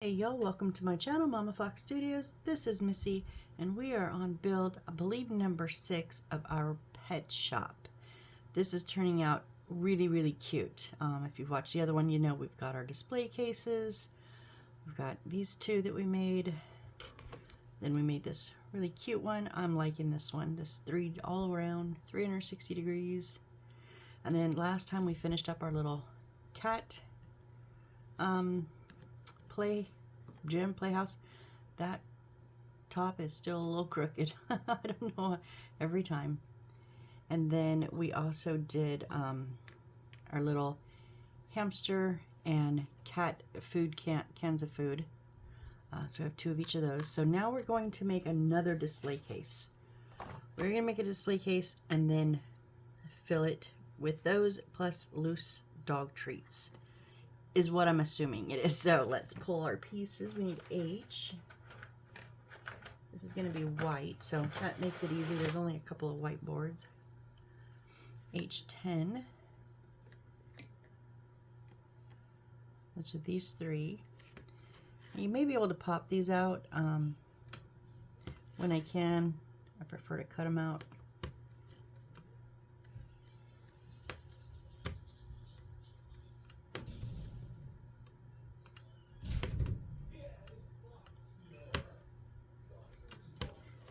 Hey y'all, welcome to my channel, Mama Fox Studios. This is Missy, and we are on build, I believe, number 6 of our pet shop. This is turning out really cute. If you've watched the other one, you know we've got our display cases. We've got these two that we made. Then we made this really cute one. I'm liking this one. This all around 360 degrees. And then last time we finished up our little cat playhouse. That top is still a little crooked. I don't know, every time. And then we also did our little hamster and cat food cans of food. So we have 2 of each of those. So now we're going to make another display case. We're going to make a display case and then fill it with those plus loose dog treats, is what I'm assuming it is. So let's pull our pieces. We need H. This is going to be white, so that makes it easy. There's only a couple of white boards. H10. Those are these 3. You may be able to pop these out when I can. I prefer to cut them out.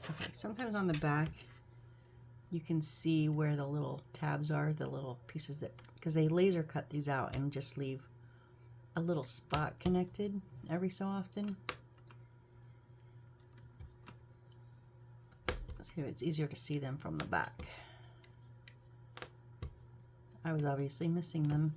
Okay, sometimes on the back you can see where the little tabs are, the little pieces that, because they laser cut these out and just leave a little spot connected every so often. So it's easier to see them from the back. I was obviously missing them.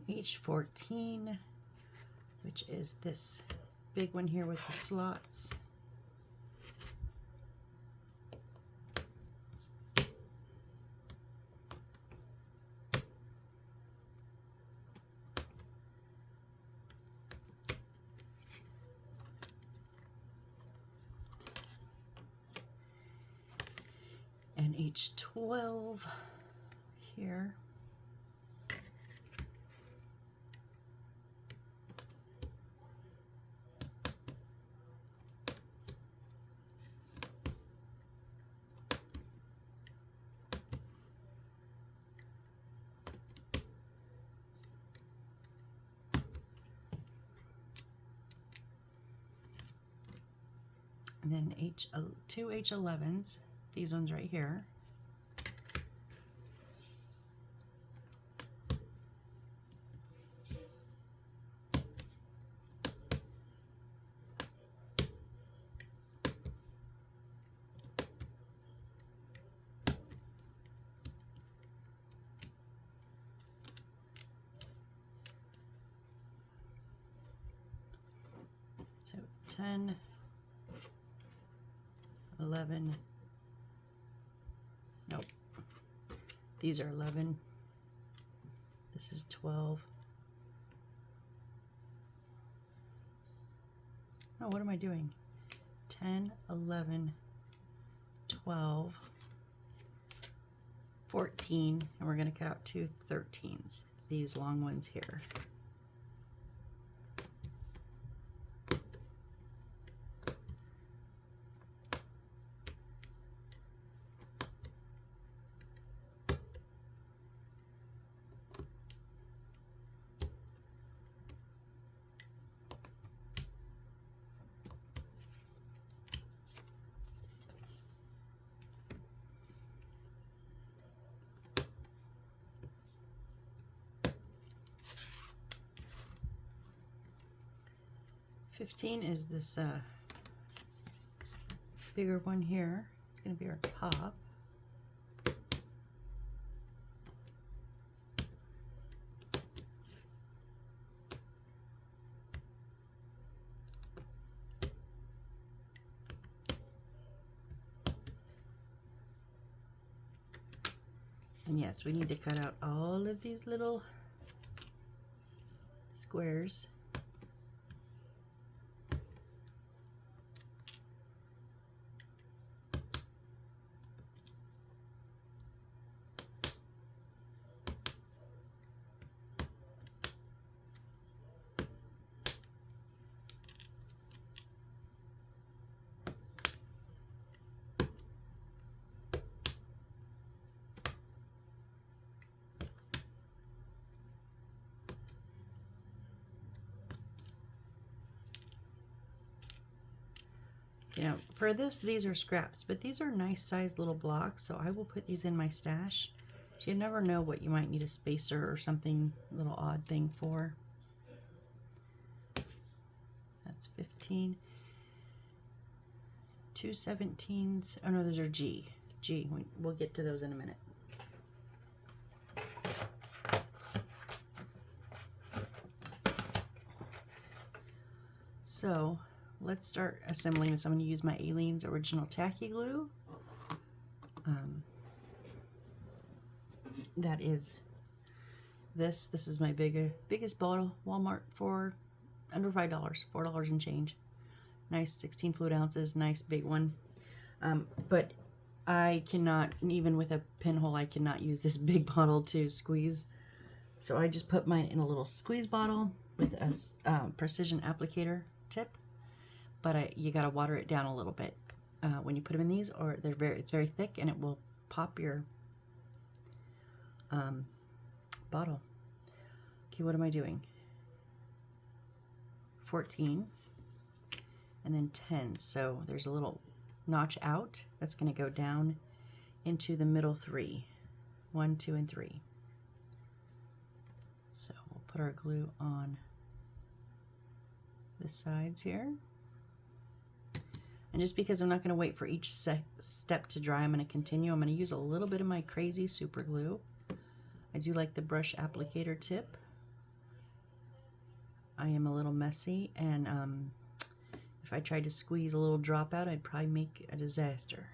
H14, which is this big one here with the slots. And H12 here. And then two H11s, these ones right here. So 10, 11, nope, these are 11, this is 12. Oh, what am I doing? 10, 11, 12, 14, and we're going to cut out 2 13s, these long ones here. $15 is this bigger one here. It's going to be our top. And yes, we need to cut out all of these little squares. You know, for this, these are scraps, but these are nice sized little blocks, so I will put these in my stash. So you never know what you might need a spacer or something, a little odd thing for. That's 15. 2 17s. Oh no, those are G. We'll get to those in a minute. So let's start assembling this. I'm going to use my Aleene's Original Tacky Glue. That is this. This is my biggest bottle. Walmart for under $5, $4 and change. Nice 16 fluid ounces, nice big one. But I cannot, even with a pinhole, I cannot use this big bottle to squeeze. So I just put mine in a little squeeze bottle with a precision applicator tip. But you gotta water it down a little bit when you put them in these, or it's very thick and it will pop your bottle. Okay, what am I doing? 14 and then 10. So there's a little notch out that's going to go down into the middle 3. 1, 2, and 3. So we'll put our glue on the sides here. And just because I'm not going to wait for each step to dry, I'm going to continue. I'm going to use a little bit of my crazy super glue. I do like the brush applicator tip. I am a little messy, and if I tried to squeeze a little drop out, I'd probably make a disaster.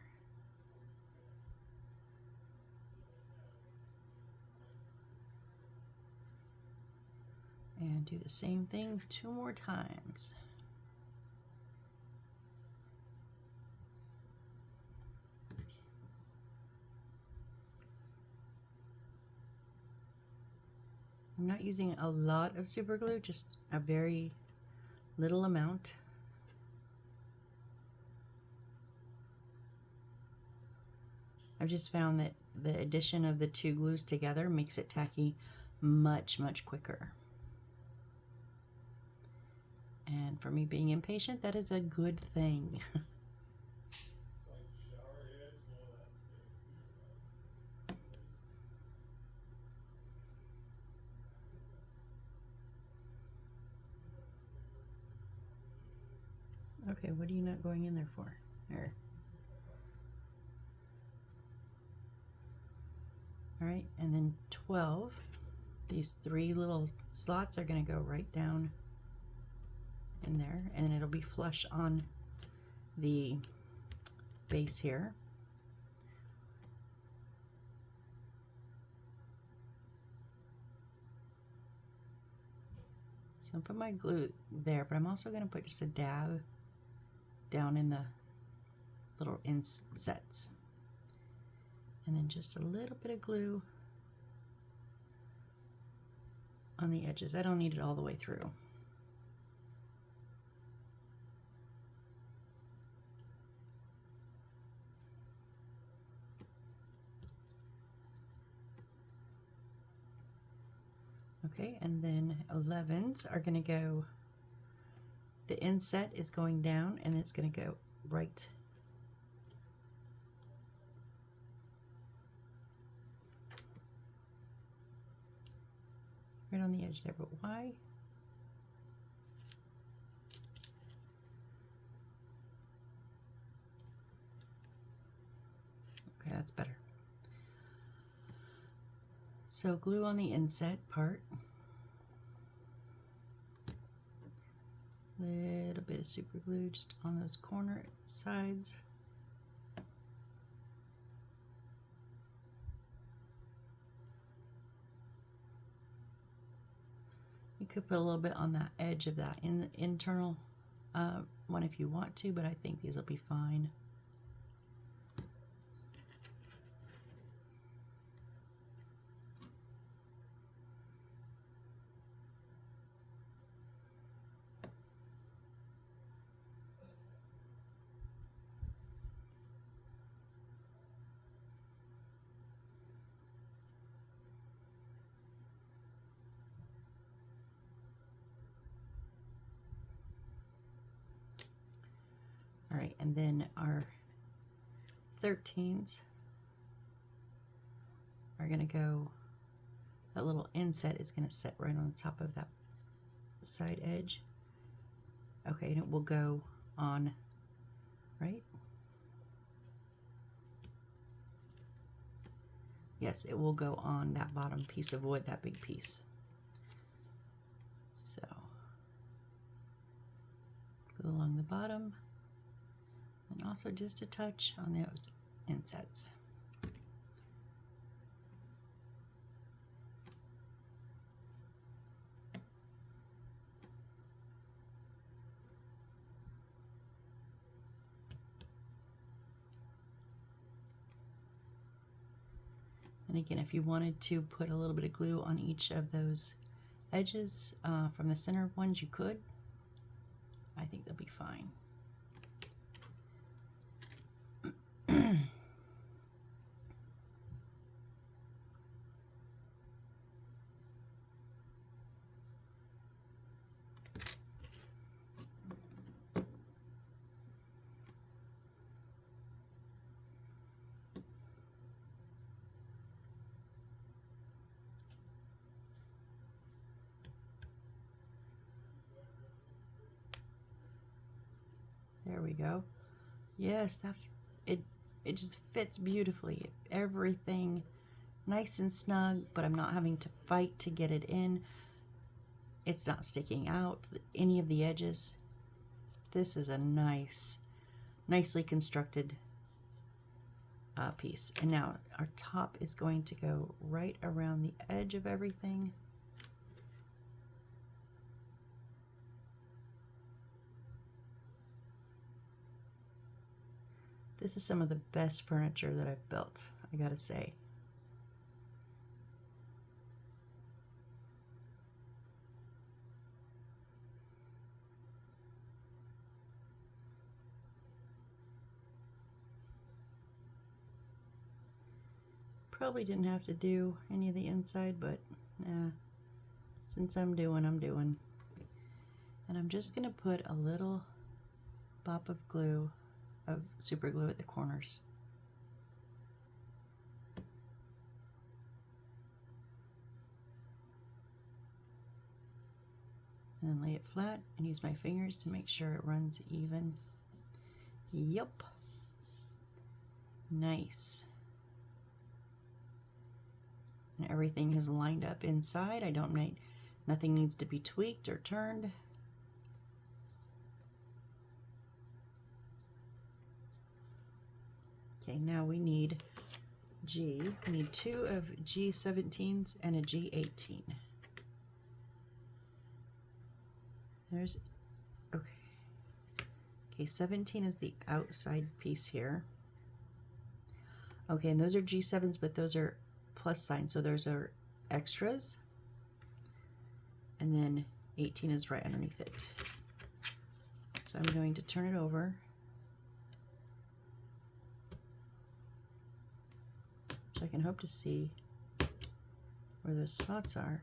And do the same thing 2 more times. I'm not using a lot of super glue, just a very little amount. I've just found that the addition of the 2 glues together makes it tacky much, much quicker. And for me being impatient, that is a good thing. Okay, what are you not going in there for? There. All right, and then 12. These 3 little slots are going to go right down in there, and it'll be flush on the base here. So I'll put my glue there, but I'm also going to put just a dab down in the little insets. And then just a little bit of glue on the edges. I don't need it all the way through. Okay, and then 11s are going to go, the inset is going down and it's going to go right on the edge there. But why? Okay, that's better. So glue on the inset part. Little bit of super glue just on those corner sides. You could put a little bit on that edge of that internal one if you want to, but I think these will be fine. All right, and then our 13s are going to go, that little inset is going to sit right on the top of that side edge. Okay, and it will go on, right? Yes, it will go on that bottom piece of wood, that big piece. So, go along the bottom. And also just a touch on those insets. And again, if you wanted to put a little bit of glue on each of those edges from the center ones, you could. I think they'll be fine. There we go. Yes, it just fits beautifully. Everything nice and snug, but I'm not having to fight to get it in. It's not sticking out any of the edges. This is a nicely constructed piece. And now our top is going to go right around the edge of everything. This is some of the best furniture that I've built, I gotta say. Probably didn't have to do any of the inside, but since I'm doing. And I'm just gonna put a little pop of glue, of super glue at the corners. And then lay it flat and use my fingers to make sure it runs even. Yep. Nice. And everything is lined up inside. Nothing needs to be tweaked or turned. Okay, now we need We need 2 of G17s and a G18. There's, okay. Okay, 17 is the outside piece here. Okay, and those are G7s, but those are plus signs, so those are extras. And then 18 is right underneath it. So I'm going to turn it over. So I can hope to see where those spots are.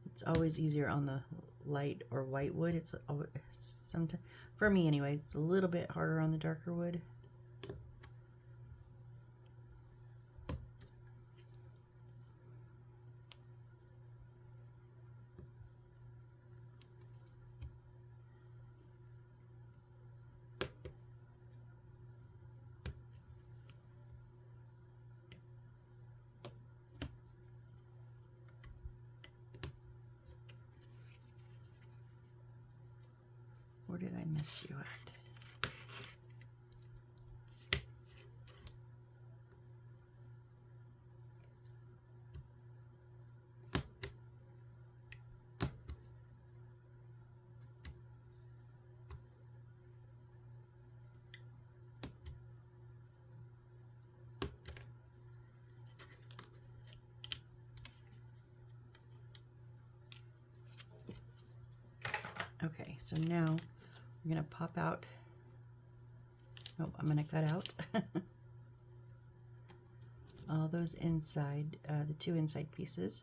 It's always easier on the light or white wood. It's always, sometimes, for me anyway, it's a little bit harder on the darker wood. Where did I miss you at? so now we're going to pop out. Nope, I'm going to cut out all those inside, the two inside pieces.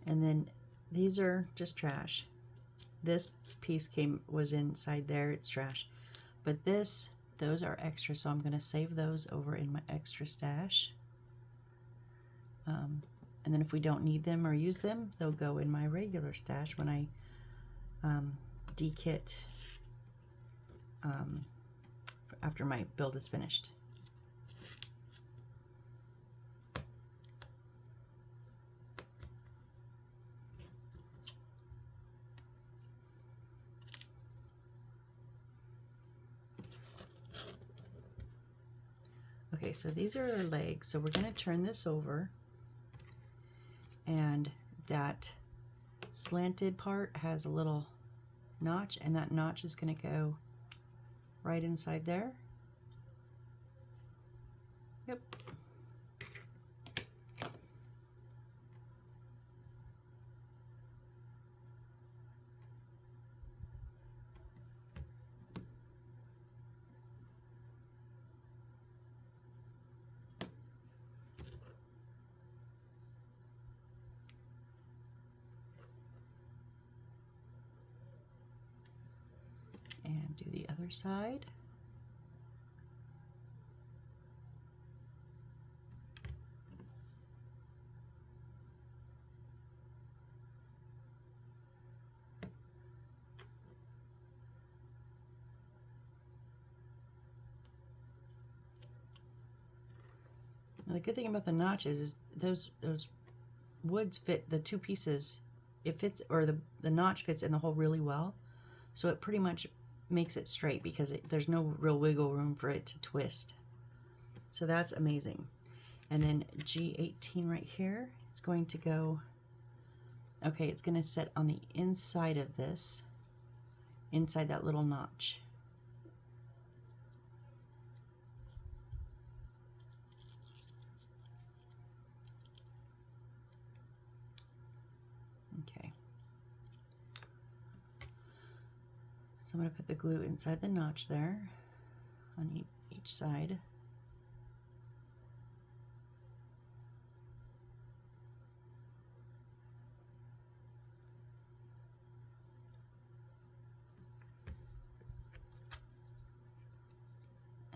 And then these are just trash. This piece was inside there, it's trash. But those are extra, so I'm going to save those over in my extra stash. And then if we don't need them or use them, they'll go in my regular stash when I dekit after my build is finished. Okay, so these are our legs. So we're going to turn this over, and that slanted part has a little notch, and that notch is going to go right inside there. Yep. And do the other side. Now the good thing about the notches is those woods fit the two pieces. It fits, or the notch fits in the hole really well. So it pretty much makes it straight because there's no real wiggle room for it to twist. So that's amazing. And then G18 right here, it's going to go, okay, it's going to sit on the inside of this, inside that little notch. Okay. So I'm going to put the glue inside the notch there on each side.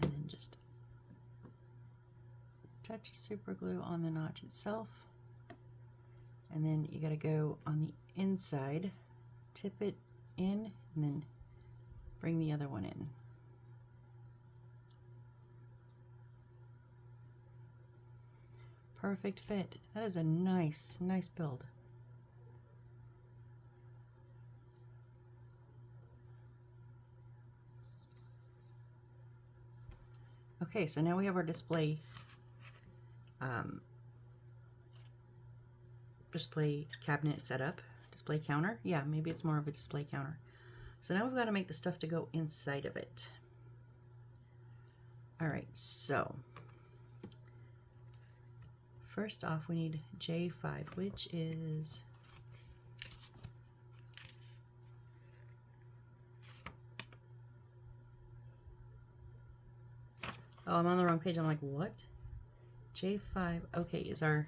And then just touch super glue on the notch itself. And then you got to go on the inside, tip it in, and then bring the other one in. Perfect fit. That is a nice build. Okay, so now we have our display cabinet set up. Display counter. Yeah, maybe it's more of a display counter. So now we've got to make the stuff to go inside of it. All right, so first off we need J5, which is oh, I'm on the wrong page. I'm like, what? J5, okay, is our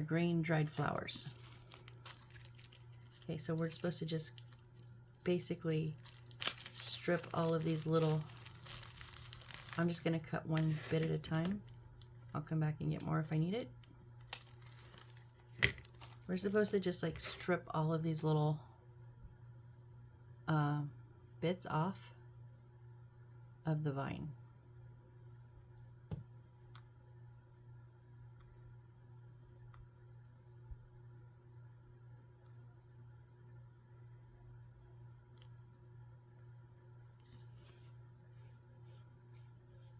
green dried flowers. Okay, so we're supposed to just basically strip all of these little, I'm just going to cut one bit at a time. I'll come back and get more if I need it. We're supposed to just like strip all of these little bits off of the vine.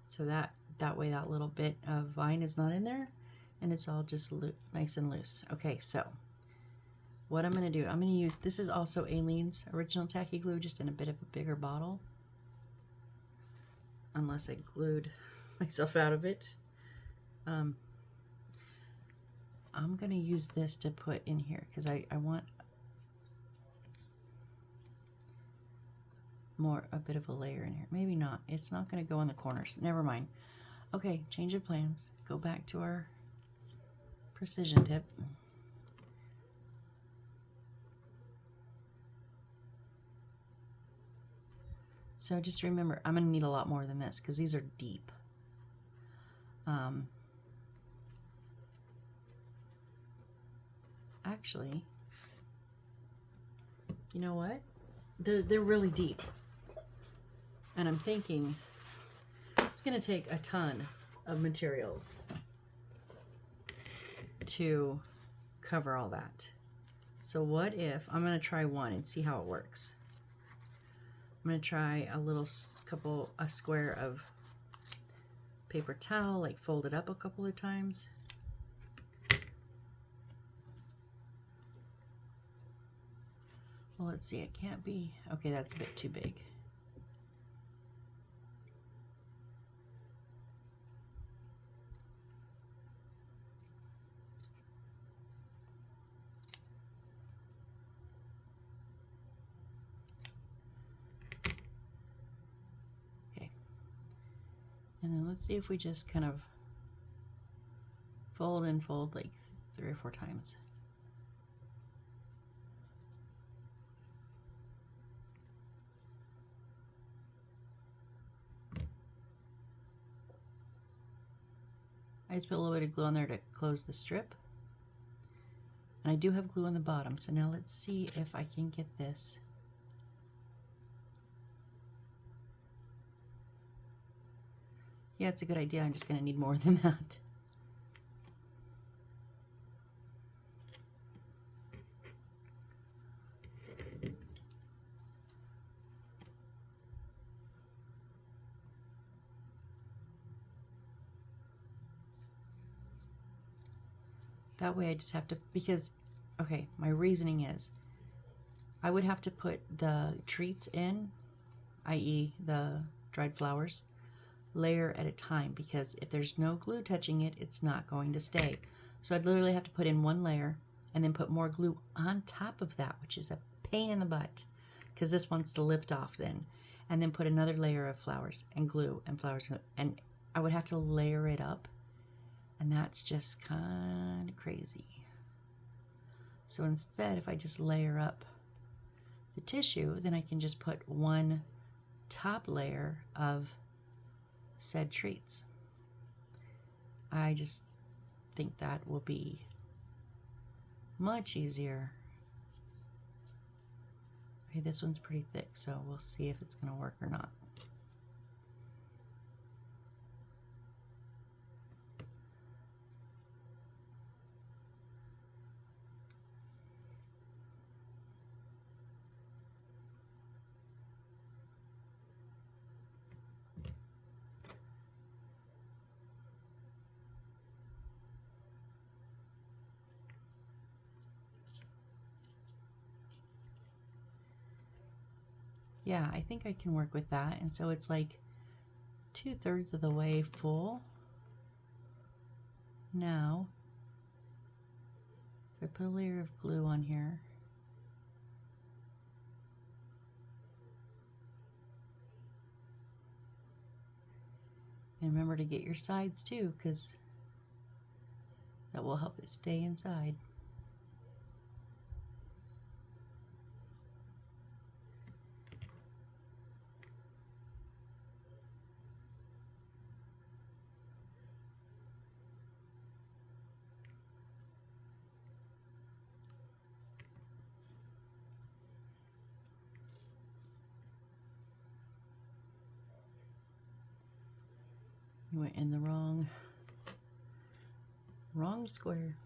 So that way that little bit of vine is not in there, and it's all just nice and loose. Okay, so what I'm going to do, I'm going to use, this is also Aleene's original tacky glue, just in a bit of a bigger bottle. Unless I glued myself out of it. I'm going to use this to put in here because I want a bit of a layer in here. Maybe not. It's not going to go in the corners. Never mind. Okay, change of plans. Go back to our precision tip. So just remember, I'm going to need a lot more than this because these are deep. Actually, you know what? They're really deep. And I'm thinking it's going to take a ton of materials to cover all that. So what if, I'm going to try one and see how it works. I'm going to try a square of paper towel, like fold it up a couple of times. Well, let's see, it can't be, okay, that's a bit too big. Okay. And then let's see if we just kind of fold and fold like 3 or 4 times. I just put a little bit of glue on there to close the strip. And I do have glue on the bottom, so now let's see if I can get this. Yeah, it's a good idea. I'm just going to need more than that. That way I just have to, because, okay, my reasoning is I would have to put the treats in, i.e. the dried flowers, layer at a time, because if there's no glue touching it, it's not going to stay. So I'd literally have to put in one layer and then put more glue on top of that, which is a pain in the butt because this wants to lift off then. And then put another layer of flowers and glue and flowers, and I would have to layer it up. And that's just kind of crazy. So instead, if I just layer up the tissue, then I can just put one top layer of said treats. I just think that will be much easier. Okay, this one's pretty thick, so we'll see if it's going to work or not. Yeah, I think I can work with that. And so it's like 2/3 of the way full. Now, if I put a layer of glue on here, and remember to get your sides too, because that will help it stay inside. You went in the wrong square.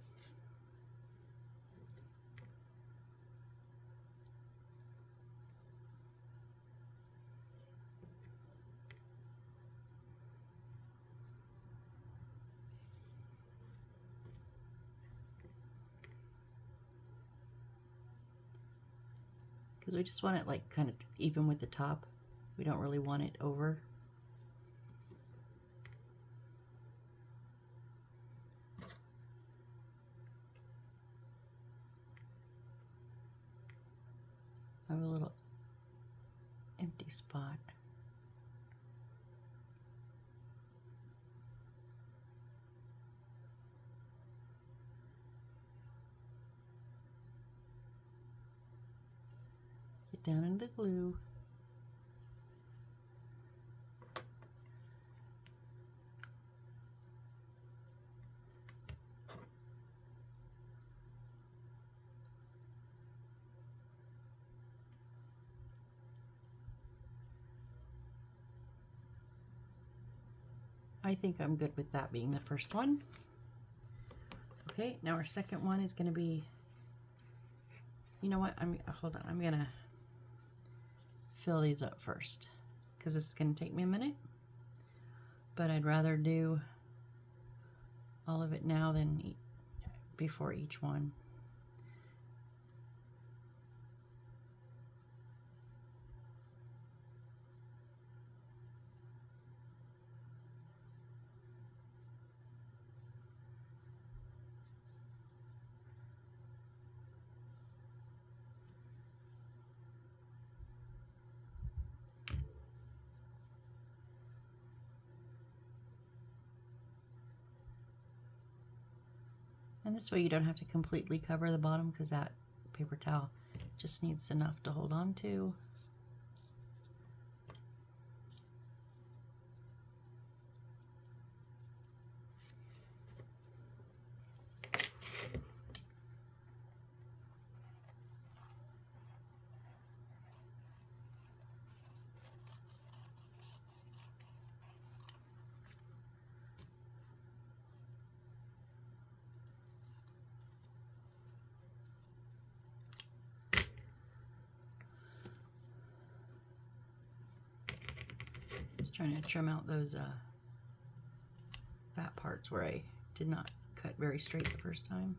Because we just want it like kind of even with the top. We don't really want it over. have a little empty spot. Get down into the glue. I think I'm good with that being the first one. Okay, now our second one is going to be, you know what, hold on, I'm going to fill these up first because this is going to take me a minute, but I'd rather do all of it now than before each one. And this way you don't have to completely cover the bottom because that paper towel just needs enough to hold on to. Just trying to trim out those fat parts where I did not cut very straight the first time.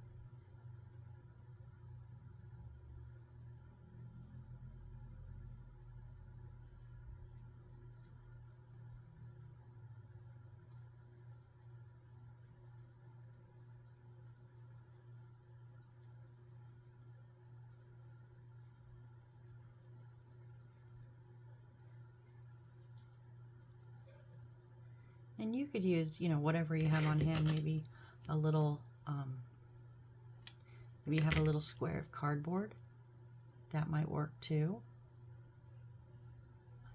And you could use, you know, whatever you have on hand, maybe a little, maybe you have a little square of cardboard. That might work too.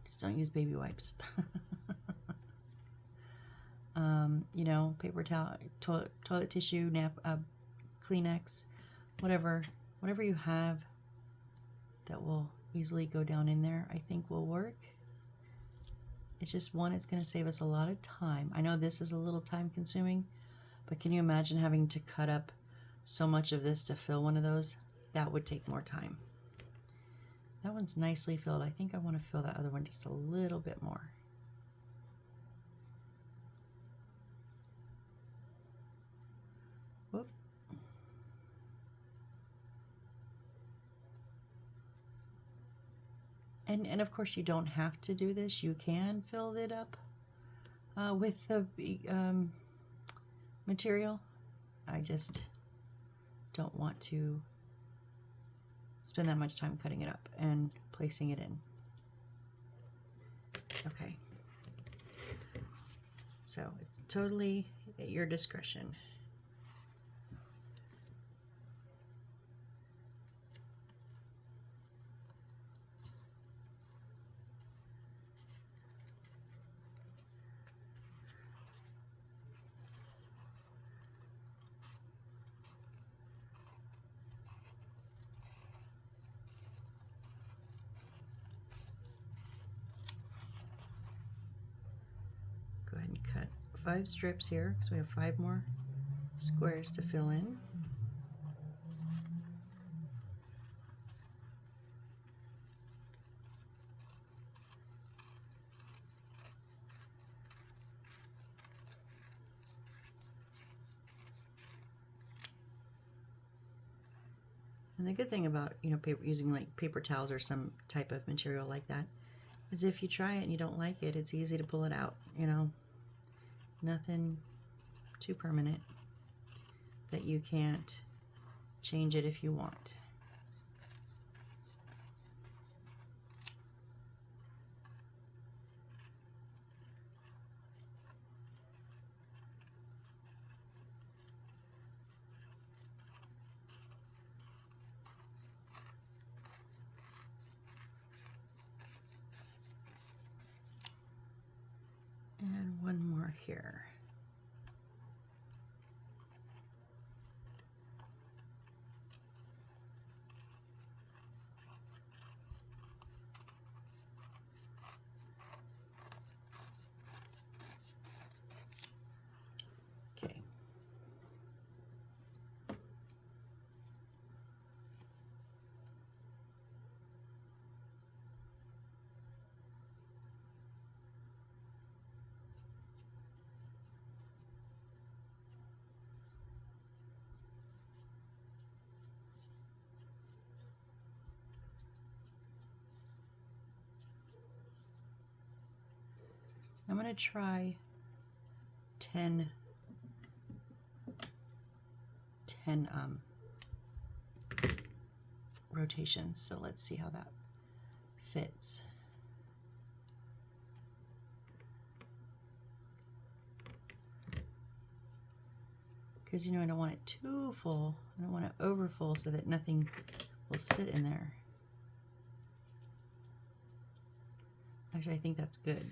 Just don't use baby wipes. You know, paper towel, toilet tissue, Kleenex, whatever you have that will easily go down in there, I think will work. It's just one, it's going to save us a lot of time. I know this is a little time consuming, but can you imagine having to cut up so much of this to fill one of those? That would take more time. That one's nicely filled. I think I want to fill that other one just a little bit more. Whoop. And of course you don't have to do this. You can fill it up with the material. I just don't want to spend that much time cutting it up and placing it in. Okay. So it's totally at your discretion. Go ahead and cut 5 strips here because we have 5 more squares to fill in. And the good thing about, you know, using like paper towels or some type of material like that is if you try it and you don't like it, it's easy to pull it out, you know. Nothing too permanent that you can't change it if you want. more here. Okay. I'm going to try 10 rotations. So let's see how that fits. Because, you know, I don't want it too full. I don't want it over full so that nothing will sit in there. Actually, I think that's good.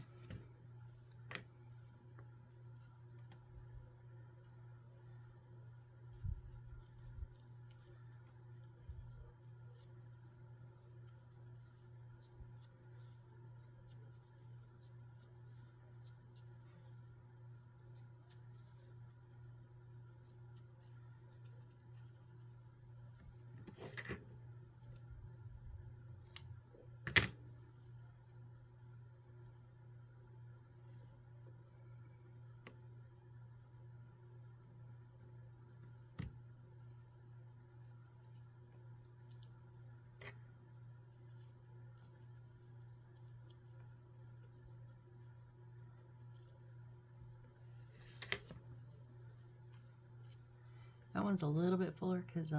That one's a little bit fuller because it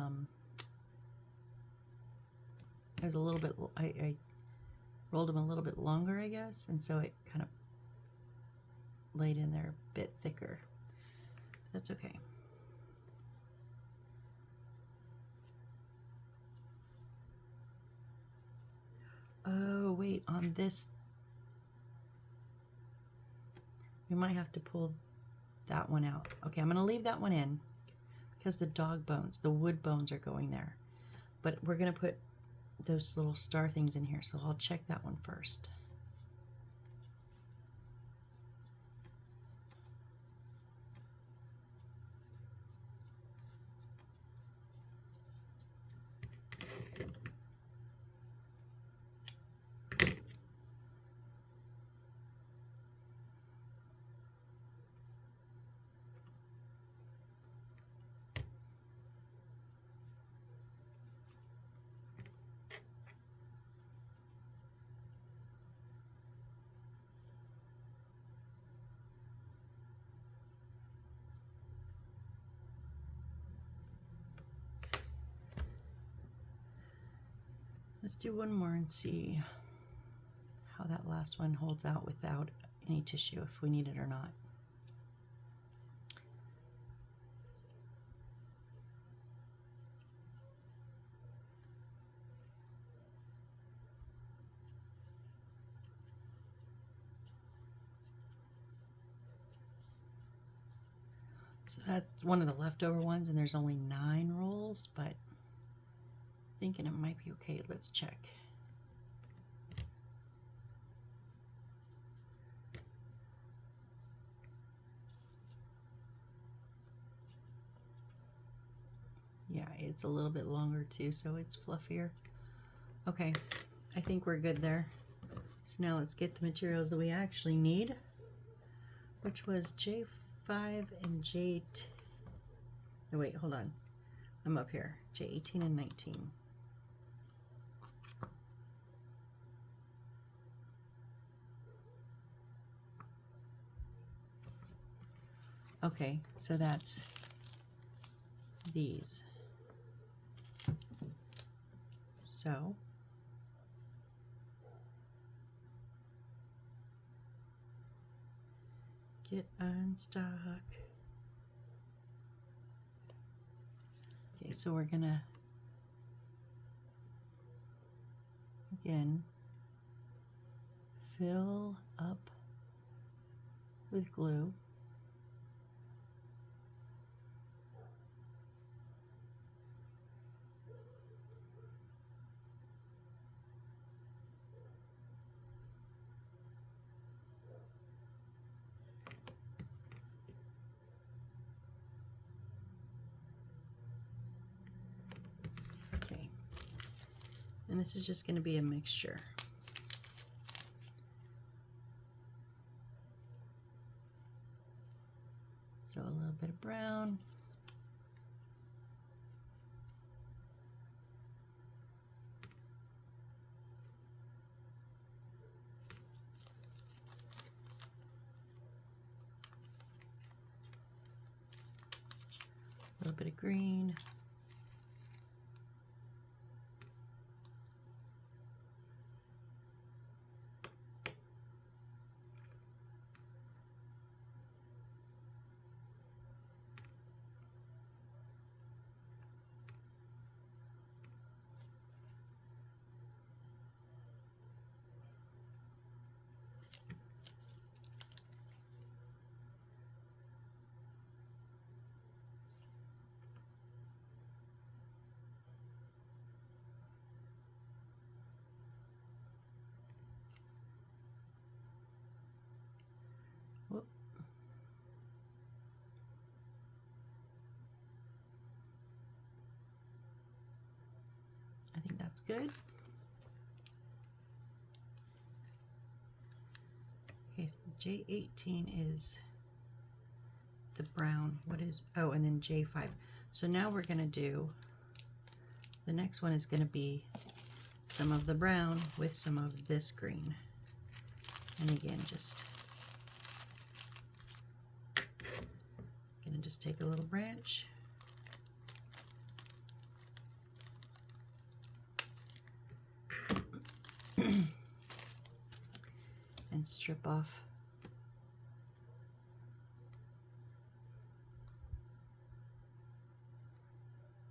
was a little bit, I rolled them a little bit longer, I guess, and so it kind of laid in there a bit thicker. That's okay. Oh, wait, on this, we might have to pull that one out. Okay, I'm going to leave that one in because the dog bones, the wood bones are going there. But we're going to put those little star things in here, so I'll check that one first. Let's do one more and see how that last one holds out without any tissue, if we need it or not. So that's one of the leftover ones, and there's only 9 rolls, but thinking it might be okay. Let's check. Yeah, it's a little bit longer too, so it's fluffier. Okay, I think we're good there. So now let's get the materials that we actually need, which was J5 and J... No, wait, hold on. I'm up here. J18 and 19. Okay, so that's these. So get unstuck. Okay, so we're gonna again fill up with glue. And this is just going to be a mixture. So a little bit of brown. A little bit of green. Whoop. I think that's good. Okay, so J18 is the brown. What is, oh, and then J5. So now we're going to do, the next one is going to be some of the brown with some of this green. And again, just going to just take a little branch. And strip off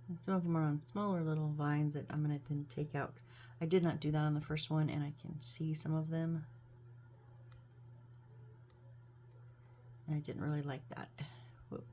and some of them are on smaller little vines that I'm going to then take out. I did not do that on the first one, and I can see some of them, and I didn't really like that. Whoop.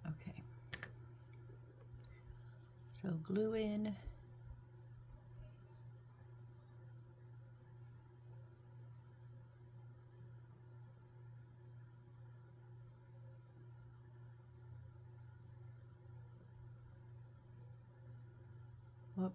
Okay. So glue in. Whoop.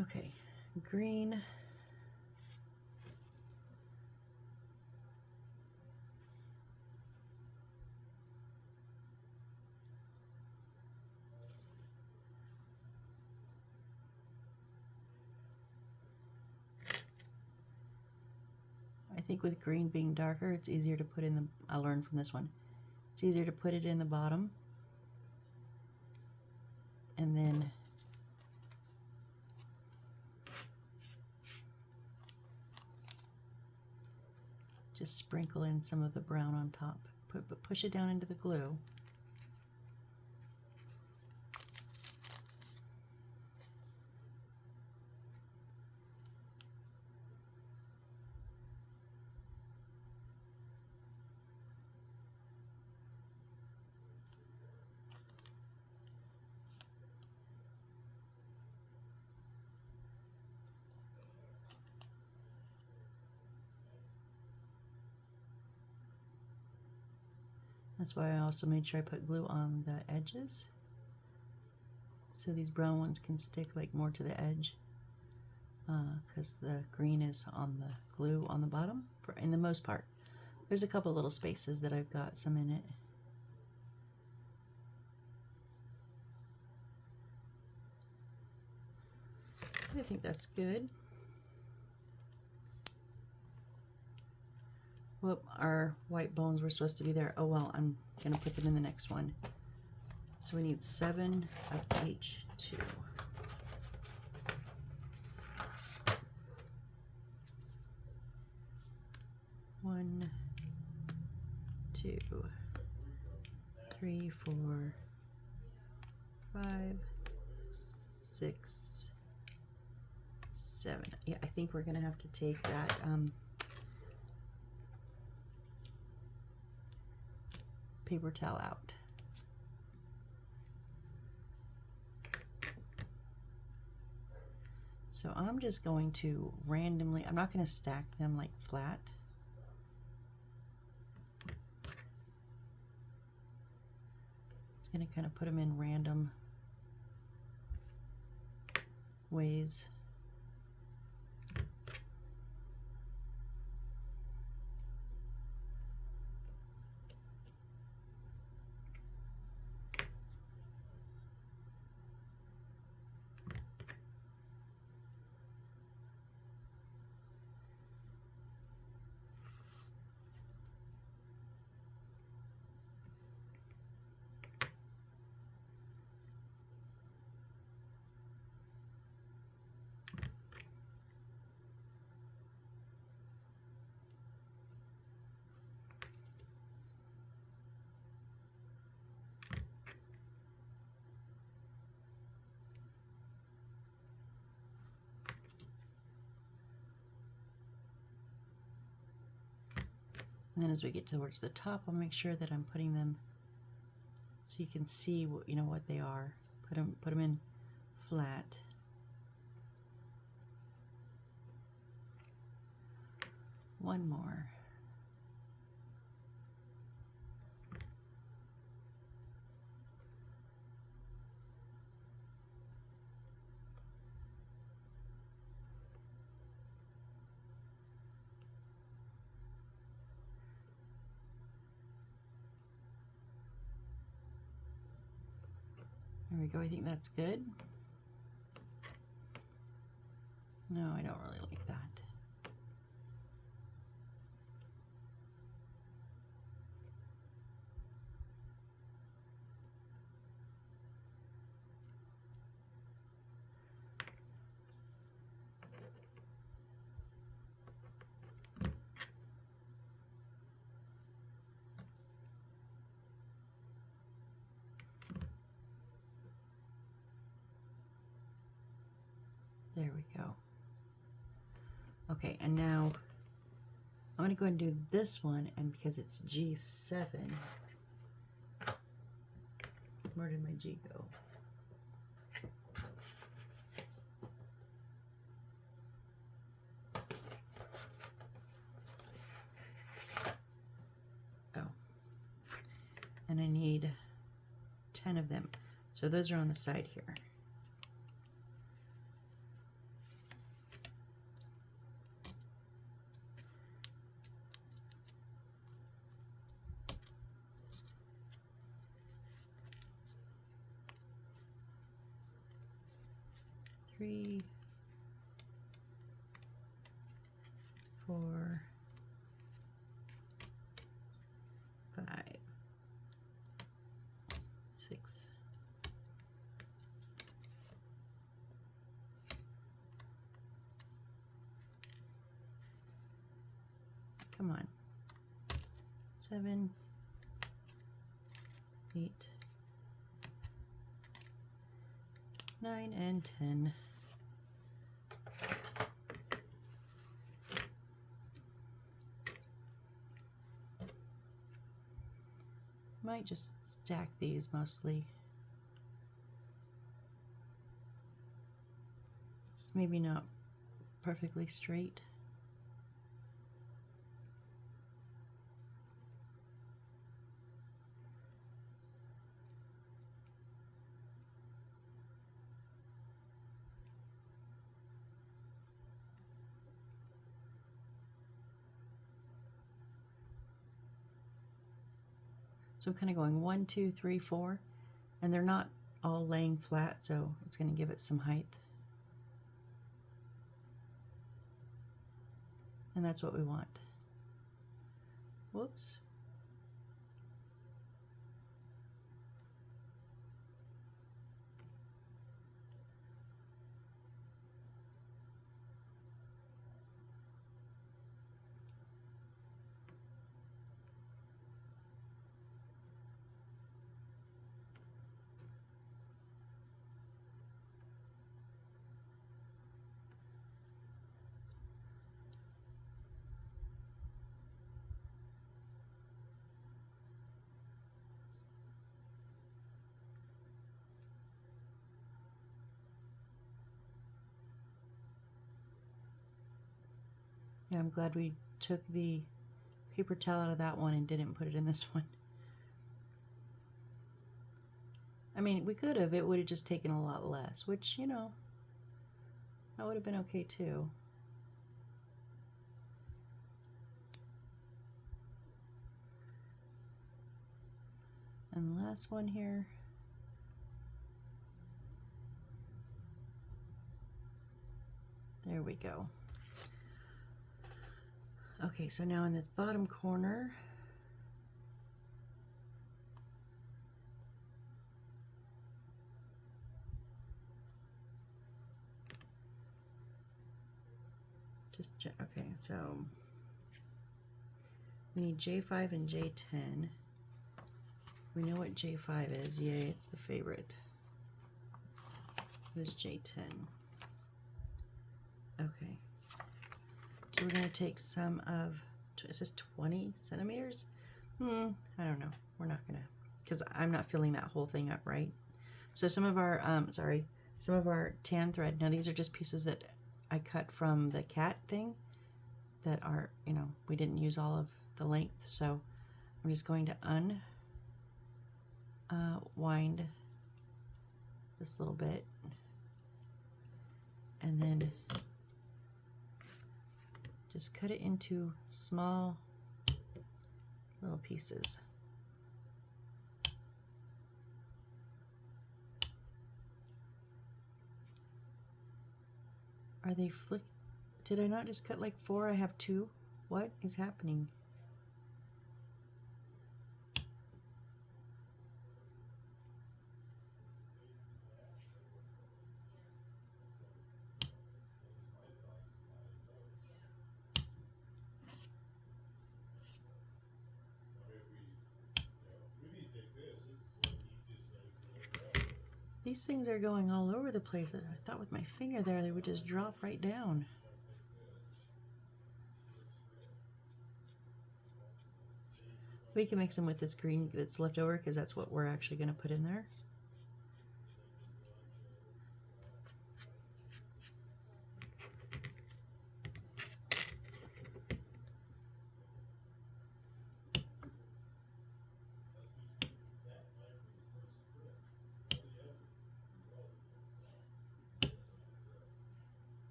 Okay, green. I think with green being darker, it's easier to put in the, I learned from this one, it's easier to put it in the bottom and then just sprinkle in some of the brown on top. Push it down into the glue. That's why I also made sure I put glue on the edges, so these brown ones can stick like more to the edge. because the green is on the glue on the bottom in the most part. There's a couple little spaces that I've got some in it. I think that's good. Whoop, our white bones were supposed to be there. Oh well, I'm gonna put them in the next one. So we need 7 of H2. One, 2, 3, 4, 5, 6, 7. Yeah, I think we're gonna have to take that paper towel out. So I'm just going to randomly, I'm not going to stack them like flat. Just going to kind of put them in random ways. And then as we get towards the top, I'll make sure that I'm putting them so you can see what, you know, what they are. Put them in flat. One more. There we go, I think that's good. No, I don't really like that. There we go. Okay, and now I'm going to go and do this one, and because it's G7, where did my G go? Oh, and I need 10 of them. So those are on the side here. Three, 4, 5, 6, 7, 8, 9, and 10. Might just stack these mostly. It's maybe not perfectly straight. So I'm kind of going 1, 2, 3, 4, and they're not all laying flat, so it's going to give it some height. And that's what we want. Whoops. Yeah, I'm glad we took the paper towel out of that one and didn't put it in this one. I mean, we could have. It would have just taken a lot less, which, you know, that would have been okay too. And the last one here. There we go. Okay, so now in this bottom corner, okay, so we need J5 and J10. We know what J5 is. Yay, it's the favorite. Who's J10? Okay. So we're going to take some of, is this 20 centimeters? I don't know. We're not going to, because I'm not filling that whole thing up, right? So some of our, some of our tan thread. Now these are just pieces that I cut from the cat thing that are, you know, we didn't use all of the length. So I'm just going to wind this little bit, and then just cut it into small little pieces. Are they flick? Did I not just cut like 4? I have 2. What is happening? These things are going all over the place. I thought with my finger there they would just drop right down. We can mix them with this green that's left over because that's what we're actually going to put in there.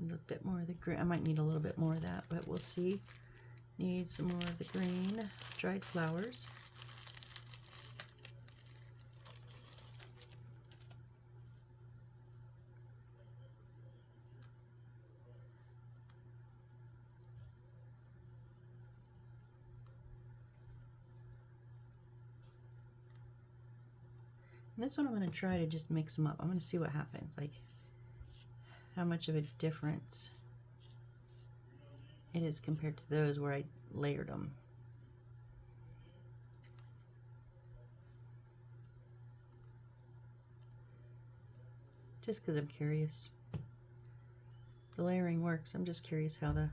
A bit more of the green. I might need a little bit more of that, but we'll see. Need some more of the green dried flowers. And this one I'm going to try to just mix them up. I'm going to see what happens, like how much of a difference it is compared to those where I layered them. Just because I'm curious. The layering works. I'm just curious how the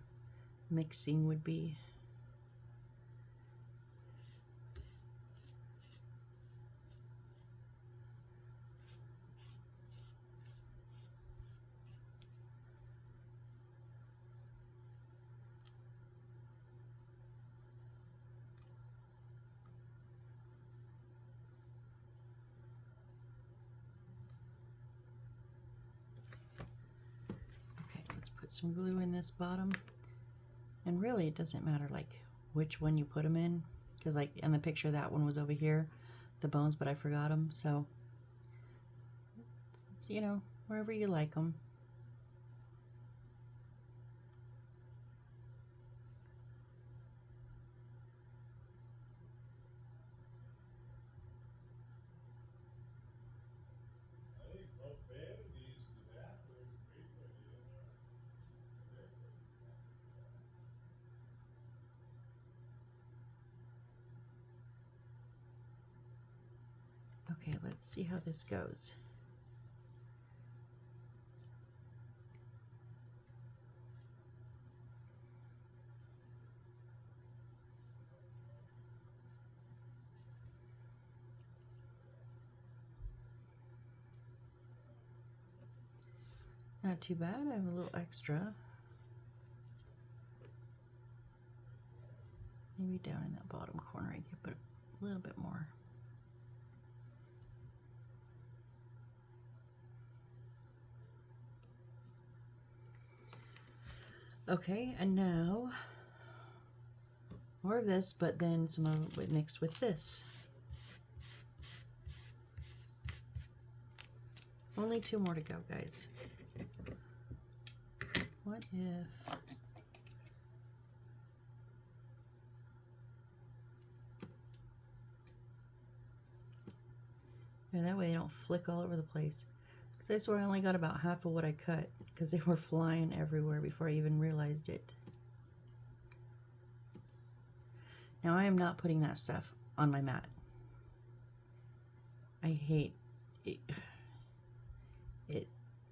mixing would be. some glue in this bottom. And really it doesn't matter like which one you put them in, because like in the picture that one was over here, the bones, but I forgot them. So you know, wherever you like them. Okay, let's see how this goes. Not too bad. I have a little extra. Maybe down in that bottom corner I could put a little bit more. Okay, and now more of this, but then some of it mixed with this. Only 2 more to go, guys. What if... And that way they don't flick all over the place. Because I swear I only got about half of what I cut, because they were flying everywhere before I even realized it. Now I am not putting that stuff on my mat. I hate it.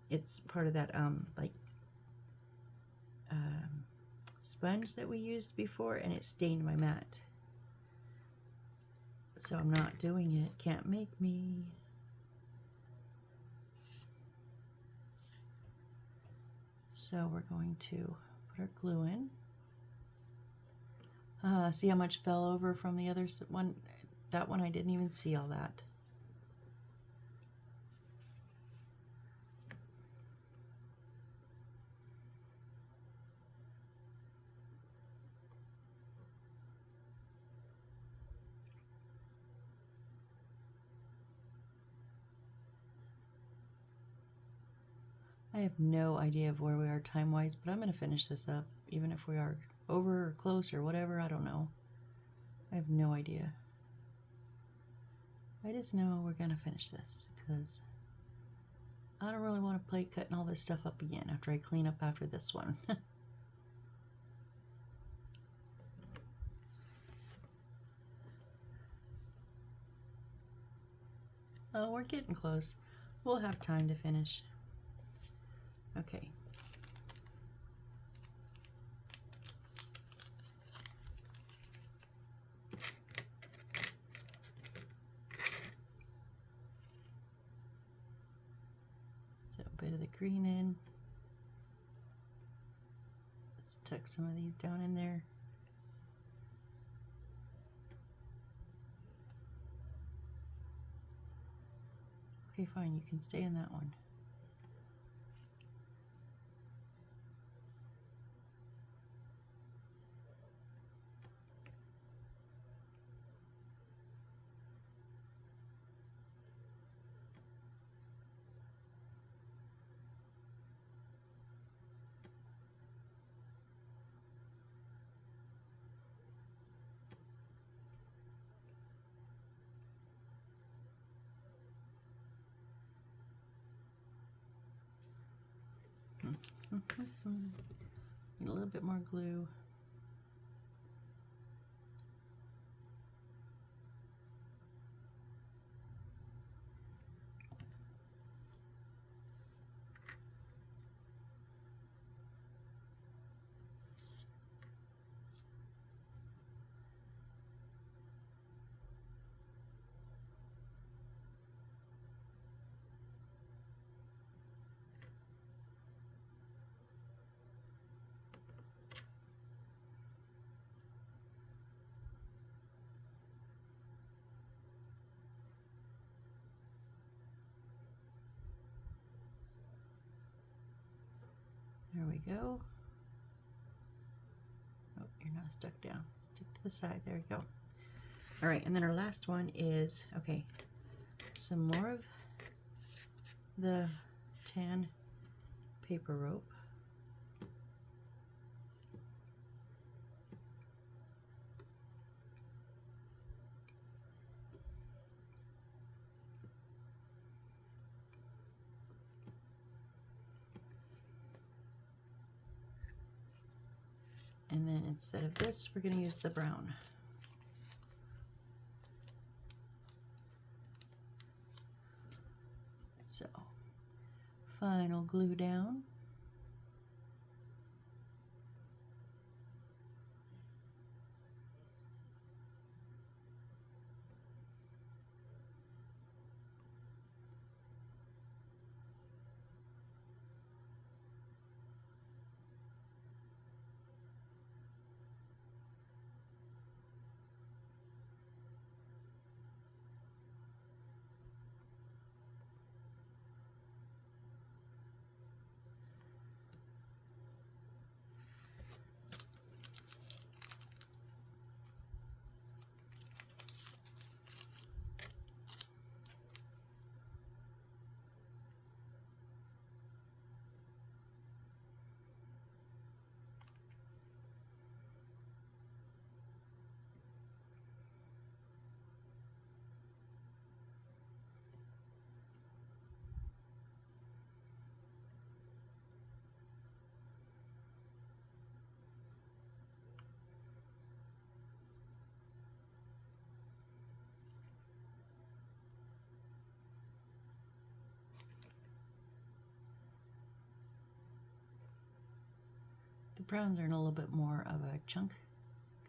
It's part of that sponge that we used before, and it stained my mat. So I'm not doing it. Can't make me. So we're going to put our glue in. See how much fell over from the other one? That one I didn't even see all that. I have no idea of where we are time-wise, but I'm going to finish this up, even if we are over or close or whatever. I don't know. I have no idea. I just know we're going to finish this, because I don't really want to play cutting all this stuff up again after I clean up after this one. Oh, we're getting close. We'll have time to finish. Okay. So a bit of the green in. Let's tuck some of these down in there. Okay, fine, you can stay in that one. Need a little bit more glue. There we go. Oh, you're not stuck down. Stick to the side. There we go. All right, and then our last one is, okay, some more of the tan paper rope. And then instead of this, we're going to use the brown. So, final glue down. The browns are in a little bit more of a chunk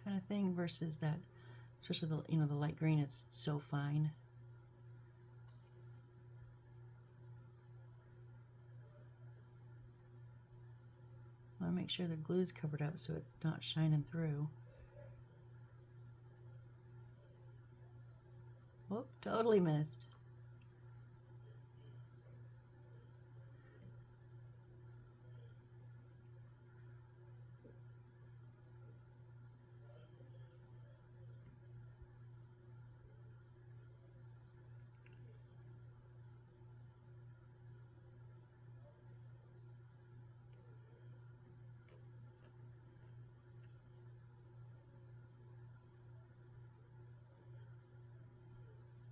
kind of thing versus that, especially the, you know, the light green is so fine. I want to make sure the glue is covered up so it's not shining through. Whoop, totally missed.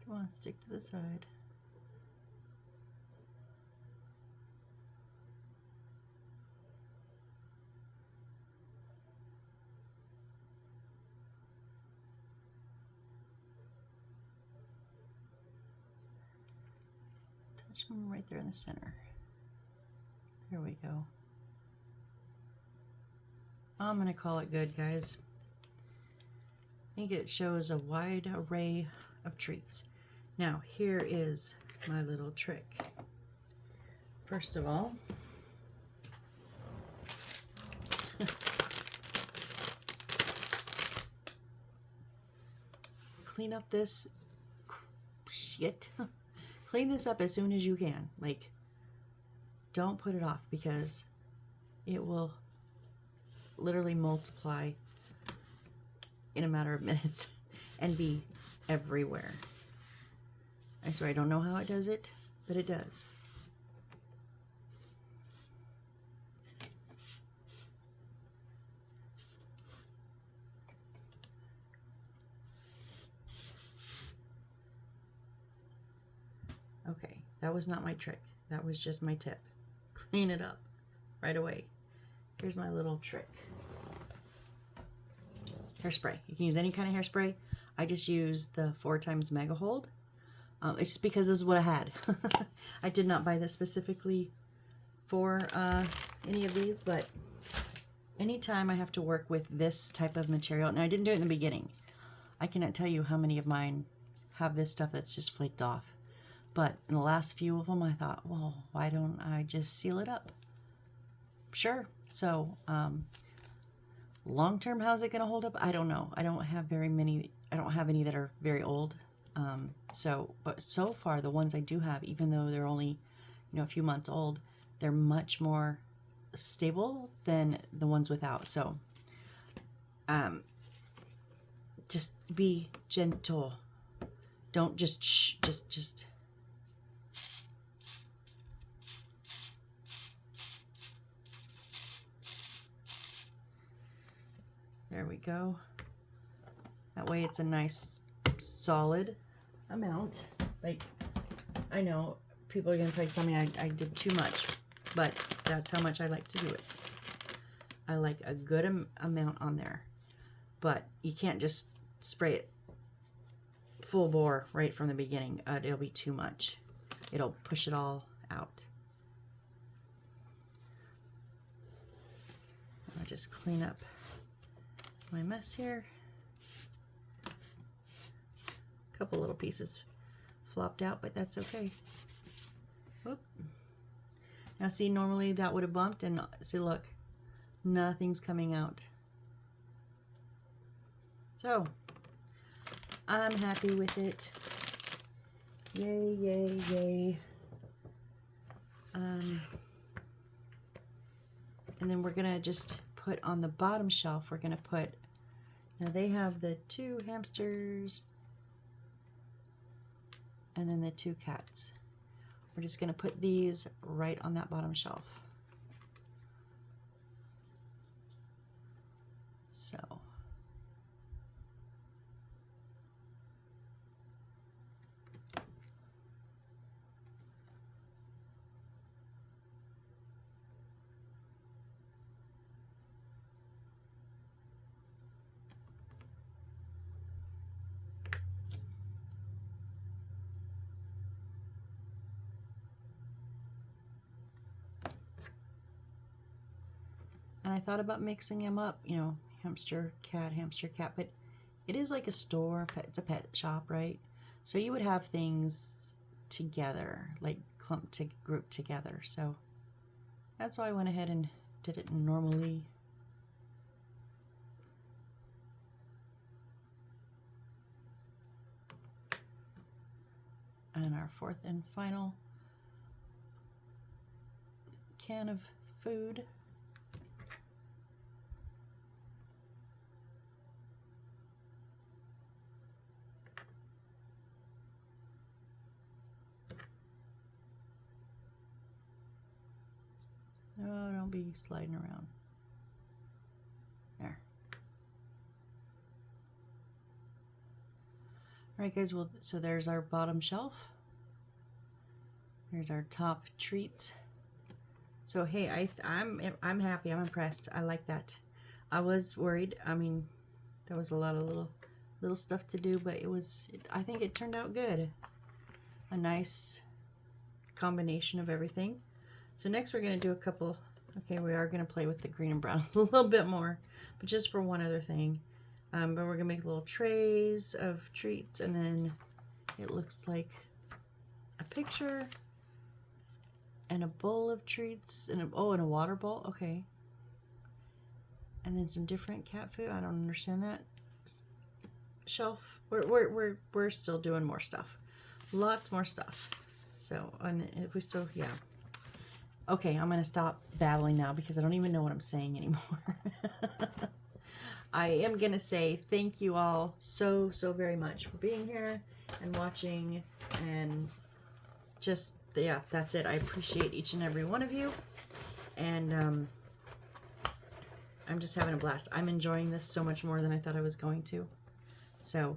Come on, stick to the side. Touch them right there in the center. There we go. I'm gonna call it good, guys. I think it shows a wide array of treats. Now, here is my little trick. First of all, clean up this shit. Clean this up as soon as you can. Like, don't put it off because it will literally multiply in a matter of minutes and be everywhere. I swear I don't know how it does it, but it does. Okay, that was not my trick. That was just my tip. Clean it up right away. Here's my little trick. Hairspray. You can use any kind of hairspray. I just use the 4x Mega Hold. It's just because this is what I had. I did not buy this specifically for any of these, but anytime I have to work with this type of material, and I didn't do it in the beginning. I cannot tell you how many of mine have this stuff that's just flaked off. But in the last few of them, I thought, well, why don't I just seal it up? Sure. So, long term, how's it going to hold up? I don't know. I don't have very many. I don't have any that are very old. But so far, the ones I do have, even though they're only, a few months old, they're much more stable than the ones without. So just be gentle. Don't just shh, just. There we go. That way it's a nice solid amount. Like, I know people are gonna try to tell me I did too much, but that's how much I like to do it. I like a good amount on there, but you can't just spray it full bore right from the beginning. It'll be too much. It'll push it all out. I'll just clean up my mess here. A couple little pieces flopped out, but that's okay. Whoop. Now see, normally that would have bumped, and see, look, nothing's coming out. So I'm happy with it. Yay, yay, yay. And then we're gonna just put on the bottom shelf, we're gonna put, now they have the 2 hamsters and then the 2 cats. We're just gonna put these right on that bottom shelf. So and I thought about mixing them up, you know, hamster, cat, but it is like a store, it's a pet shop, right? So you would have things together, like grouped together. So that's why I went ahead and did it normally. And our 4th and final can of food. Oh, don't be sliding around. There. Alright guys, well, so there's our bottom shelf. Here's our top treat. So hey, I'm happy, I'm impressed. I like that. I was worried. I mean, there was a lot of little stuff to do, but I think it turned out good. A nice combination of everything. So next we're going to do a couple, okay, we are going to play with the green and brown a little bit more, but just for one other thing. But we're going to make little trays of treats, and then it looks like a picture and a bowl of treats, and and a water bowl, okay. And then some different cat food, I don't understand that. Shelf, we're still doing more stuff. Lots more stuff. So, and if we still, yeah. Okay, I'm going to stop babbling now because I don't even know what I'm saying anymore. I am going to say thank you all so very much for being here and watching, and just, yeah, that's it. I appreciate each and every one of you, and I'm just having a blast. I'm enjoying this so much more than I thought I was going to. So,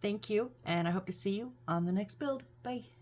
thank you, and I hope to see you on the next build. Bye.